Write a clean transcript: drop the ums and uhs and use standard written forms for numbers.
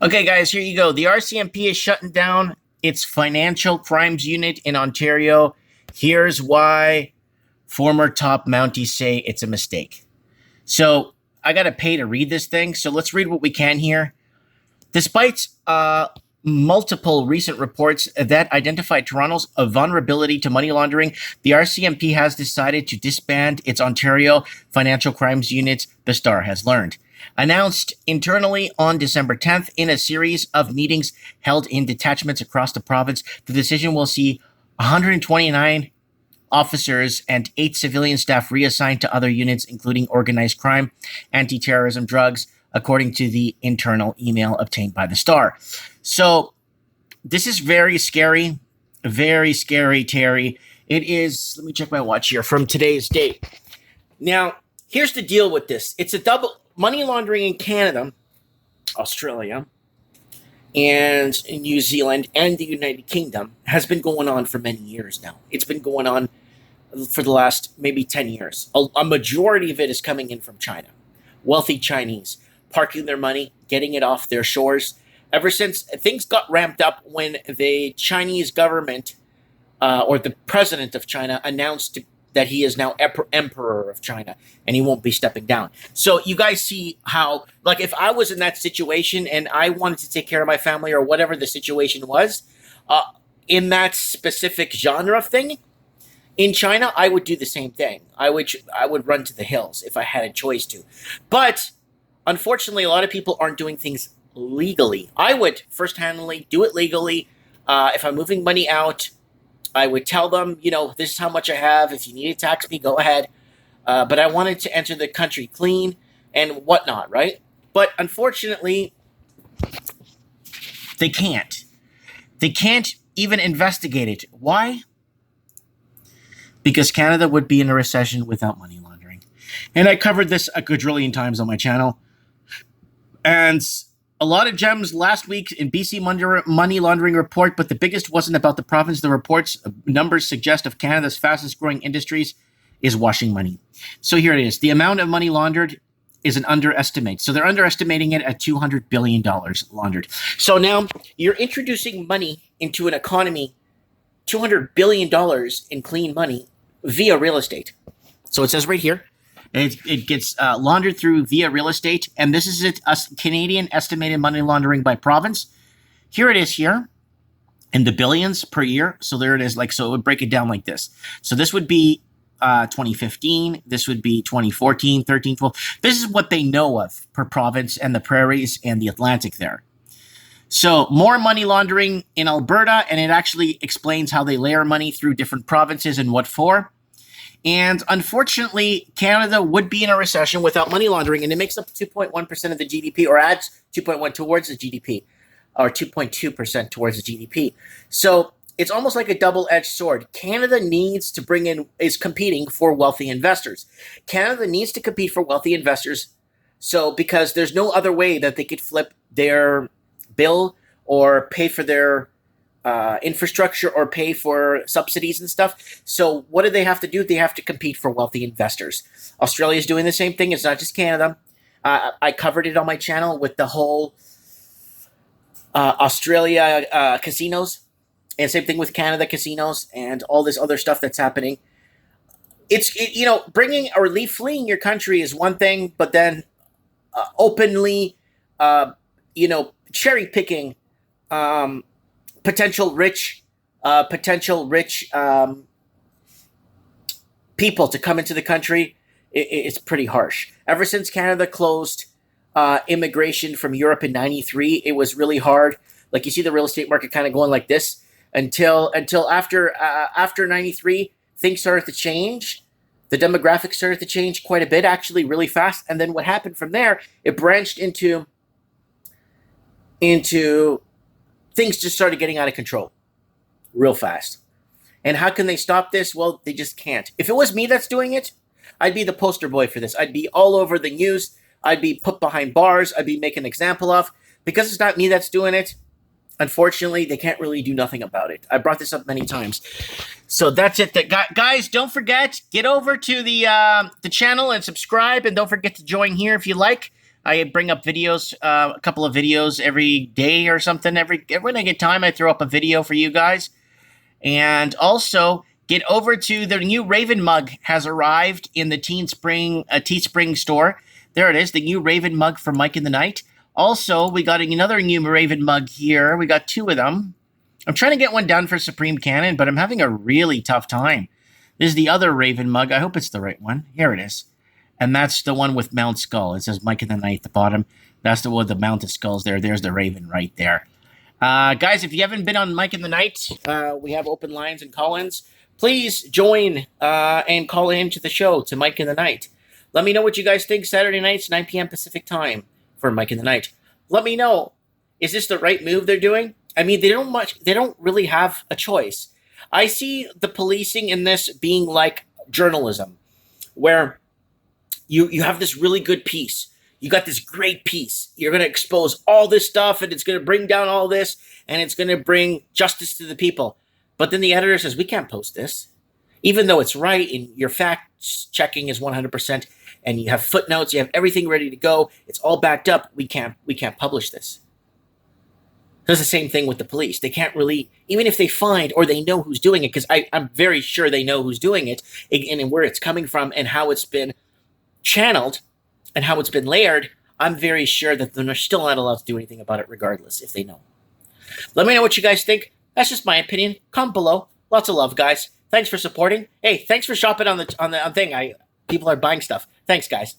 Okay, guys, here you go. The RCMP is shutting down its financial crimes unit in Ontario. Here's why former top Mounties say it's a mistake. So I got to pay to read this thing. So let's read what we can here. Despite multiple recent reports that identified Toronto's vulnerability to money laundering, the RCMP has decided to disband its Ontario financial crimes unit, the Star has learned. Announced internally on December 10th in a series of meetings held in detachments across the province, the decision will see 129 officers and 8 civilian staff reassigned to other units, including organized crime, anti-terrorism, drugs, according to the internal email obtained by the Star. So this is very scary, Terry. It is, let me check my watch here, from today's date. Now, here's the deal with this. It's a double money laundering in Canada, Australia, and in New Zealand and the United Kingdom has been going on for many years now. It's been going on for the last maybe 10 years. A majority of it is coming in from China. Wealthy Chinese parking their money, getting it off their shores. Ever since things got ramped up when the Chinese government or the president of China announced that he is now emperor of China and he won't be stepping down. So you guys see how, like, if I was in that situation and I wanted to take care of my family or whatever the situation was, in that specific genre of thing, in China, I would do the same thing. I would run to the hills if I had a choice to. But unfortunately, a lot of people aren't doing things legally. I would first-handedly do it legally. If I'm moving money out, I would tell them, this is how much I have. If you need to tax me, go ahead. But I wanted to enter the country clean and whatnot, right? But unfortunately, they can't. They can't even investigate it. Why? Because Canada would be in a recession without money laundering. And I covered this a quadrillion times on my channel. And a lot of gems last week in BC money laundering report, but the biggest wasn't about the province. The report's numbers suggest of Canada's fastest growing industries is washing money. So here it is. The amount of money laundered is an underestimate. So they're underestimating it at $200 billion laundered. So now you're introducing money into an economy, $200 billion in clean money via real estate. So it says right here, it gets laundered through via real estate, and this is a Canadian estimated money laundering by province. Here it is here in the billions per year. So there it is. So it would break it down like this. So this would be 2015. This would be 2014, 13, 12. This is what they know of per province and the prairies and the Atlantic there. So more money laundering in Alberta, and it actually explains how they layer money through different provinces and what for. And unfortunately, Canada would be in a recession without money laundering, and it makes up 2.1% of the GDP, or adds 2.1 towards the GDP, or 2.2% towards the GDP. So it's almost like a double-edged sword. Canada needs to is competing for wealthy investors. Canada needs to compete for wealthy investors, because there's no other way that they could flip their bill or pay for their infrastructure or pay for subsidies and stuff. So what do they have to do? They have to compete for wealthy investors. Australia is doing the same thing. It's not just Canada. I covered it on my channel with the whole Australia casinos, and same thing with Canada casinos and all this other stuff that's happening. Bringing or fleeing your country is one thing, but then openly, cherry picking potential rich people to come into the country, it's pretty harsh. Ever since Canada closed immigration from Europe in '93, it was really hard. Like, you see the real estate market kind of going like this until after '93, things started to change. The demographics started to change quite a bit, actually, really fast. And then what happened from there? It branched into things just started getting out of control real fast. And how can they stop this? Well, they just can't. If it was me that's doing it, I'd be the poster boy for this. I'd be all over the news. I'd be put behind bars. I'd be making an example of. Because it's not me that's doing it, unfortunately, they can't really do nothing about it. I brought this up many times. So that's it. Guys, don't forget, get over to the channel and subscribe. And don't forget to join here if you like. I bring up videos, a couple of videos every day or something. When I get time, I throw up a video for you guys. And get over to the new Raven mug has arrived in the Teespring store. There it is, the new Raven mug for Mike in the Night. Also, we got another new Raven mug here. We got two of them. I'm trying to get one done for Supreme Cannon, but I'm having a really tough time. This is the other Raven mug. I hope it's the right one. Here it is. And that's the one with Mount Skull. It says Mike in the Night at the bottom. That's the one with the mounted skulls there. There's the Raven right there. Guys, if you haven't been on Mike in the Night, we have open lines and call-ins. Please join and call in to the show, to Mike in the Night. Let me know what you guys think Saturday nights, 9 p.m. Pacific time for Mike in the Night. Let me know, is this the right move they're doing? I mean, they don't really have a choice. I see the policing in this being like journalism, where you have this really good piece. You got this great piece. You're going to expose all this stuff, and it's going to bring down all this, and it's going to bring justice to the people. But then the editor says, we can't post this. Even though it's right, and your fact checking is 100%, and you have footnotes, you have everything ready to go, it's all backed up, we can't publish this. There's the same thing with the police. They can't really, even if they find or they know who's doing it, because I'm very sure they know who's doing it, and where it's coming from, and how it's been channeled, and how it's been layered, I'm very sure that they're still not allowed to do anything about it regardless if they know. Let me know what you guys think. That's just my opinion. Comment below. Lots of love, guys. Thanks for supporting. Hey, thanks for shopping on the thing. People are buying stuff. Thanks, guys.